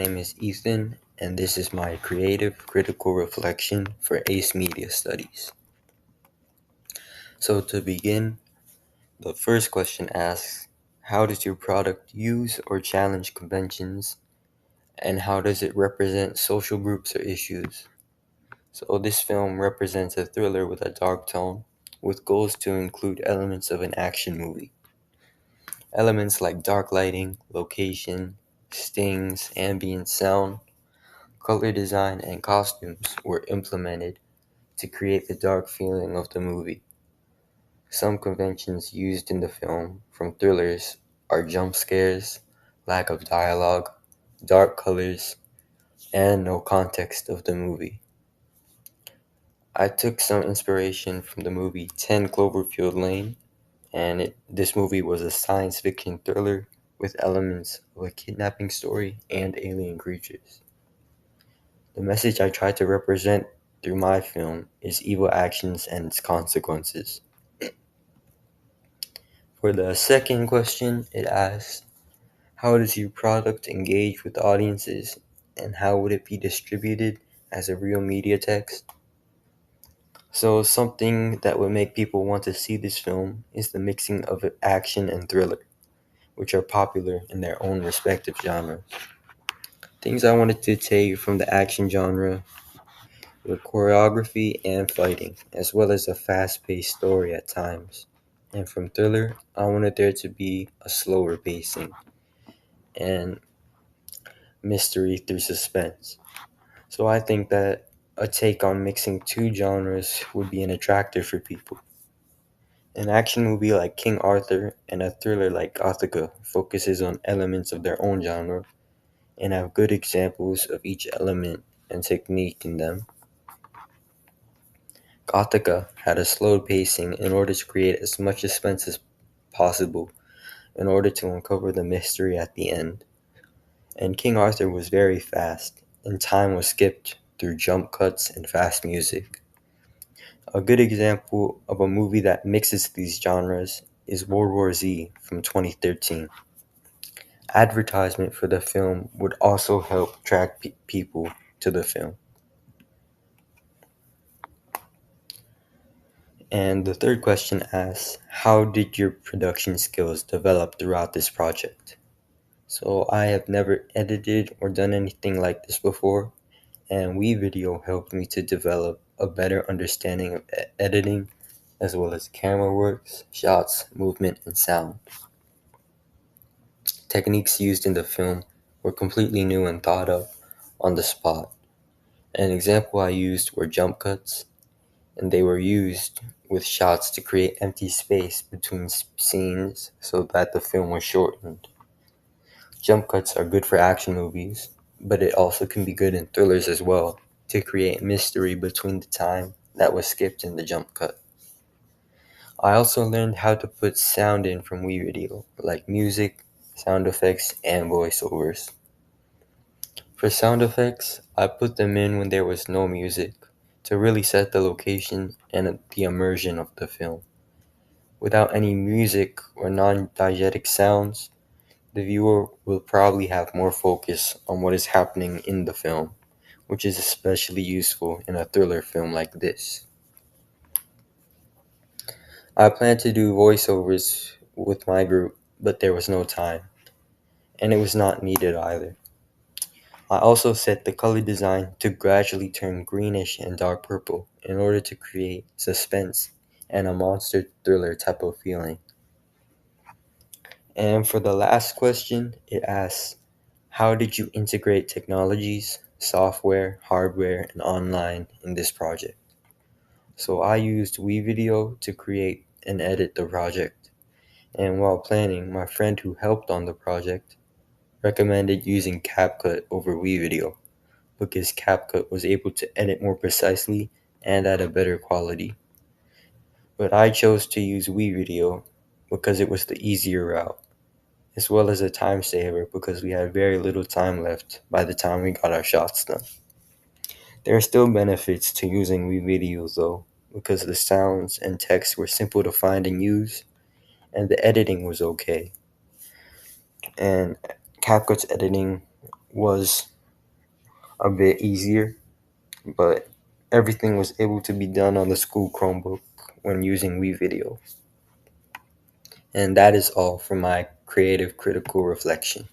My name is Ethan, and this is my creative critical reflection for AICE Media Studies. So, to begin, the first question asks, how does your product use or challenge conventions, and how does it represent social groups or issues? So, this film represents a thriller with a dark tone, with goals to include elements of an action movie. Elements like dark lighting, location, stings, ambient sound, color design, and costumes were implemented to create the dark feeling of the movie. Some conventions used in the film from thrillers are jump scares, lack of dialogue, dark colors, and no context of the movie. I took some inspiration from the movie 10 Cloverfield Lane, and this movie was a science fiction thriller with elements of a kidnapping story and alien creatures. The message I try to represent through my film is evil actions and its consequences. For the second question, it asks, how does your product engage with audiences and how would it be distributed as a real media text? So, something that would make people want to see this film is the mixing of action and thriller, which are popular in their own respective genres. Things I wanted to take from the action genre were choreography and fighting, as well as a fast paced story at times. And from thriller, I wanted there to be a slower pacing and mystery through suspense. So I think that a take on mixing two genres would be an attractor for people. An action movie like King Arthur and a thriller like Gothica focuses on elements of their own genre and have good examples of each element and technique in them. Gothica had a slowed pacing in order to create as much suspense as possible in order to uncover the mystery at the end. And King Arthur was very fast, and time was skipped through jump cuts and fast music. A good example of a movie that mixes these genres is World War Z from 2013. Advertisement for the film would also help attract people to the film. And the third question asks, how did your production skills develop throughout this project? So I have never edited or done anything like this before, and WeVideo helped me to develop a better understanding of editing as well as camera works, shots, movement, and sound. Techniques used in the film were completely new and thought of on the spot. An example I used were jump cuts, and they were used with shots to create empty space between scenes so that the film was shortened. Jump cuts are good for action movies, but it also can be good in thrillers as well to create mystery between the time that was skipped in the jump cut. I also learned how to put sound in from WeVideo, like music, sound effects, and voiceovers. For sound effects, I put them in when there was no music to really set the location and the immersion of the film. Without any music or non-diegetic sounds, the viewer will probably have more focus on what is happening in the film, which is especially useful in a thriller film like this. I planned to do voiceovers with my group, but there was no time, and it was not needed either. I also set the color design to gradually turn greenish and dark purple in order to create suspense and a monster thriller type of feeling. And for the last question, it asks, how did you integrate technologies, software, hardware, and online in this project? So I used WeVideo to create and edit the project. And while planning, my friend who helped on the project recommended using CapCut over WeVideo because CapCut was able to edit more precisely and at a better quality. But I chose to use WeVideo because it was the easier route, as well as a time saver because we had very little time left by the time we got our shots done. There are still benefits to using WeVideos though, because the sounds and text were simple to find and use, and the editing was okay. And CapCut's editing was a bit easier, but everything was able to be done on the school Chromebook when using WeVideo. And that is all for my creative critical reflection.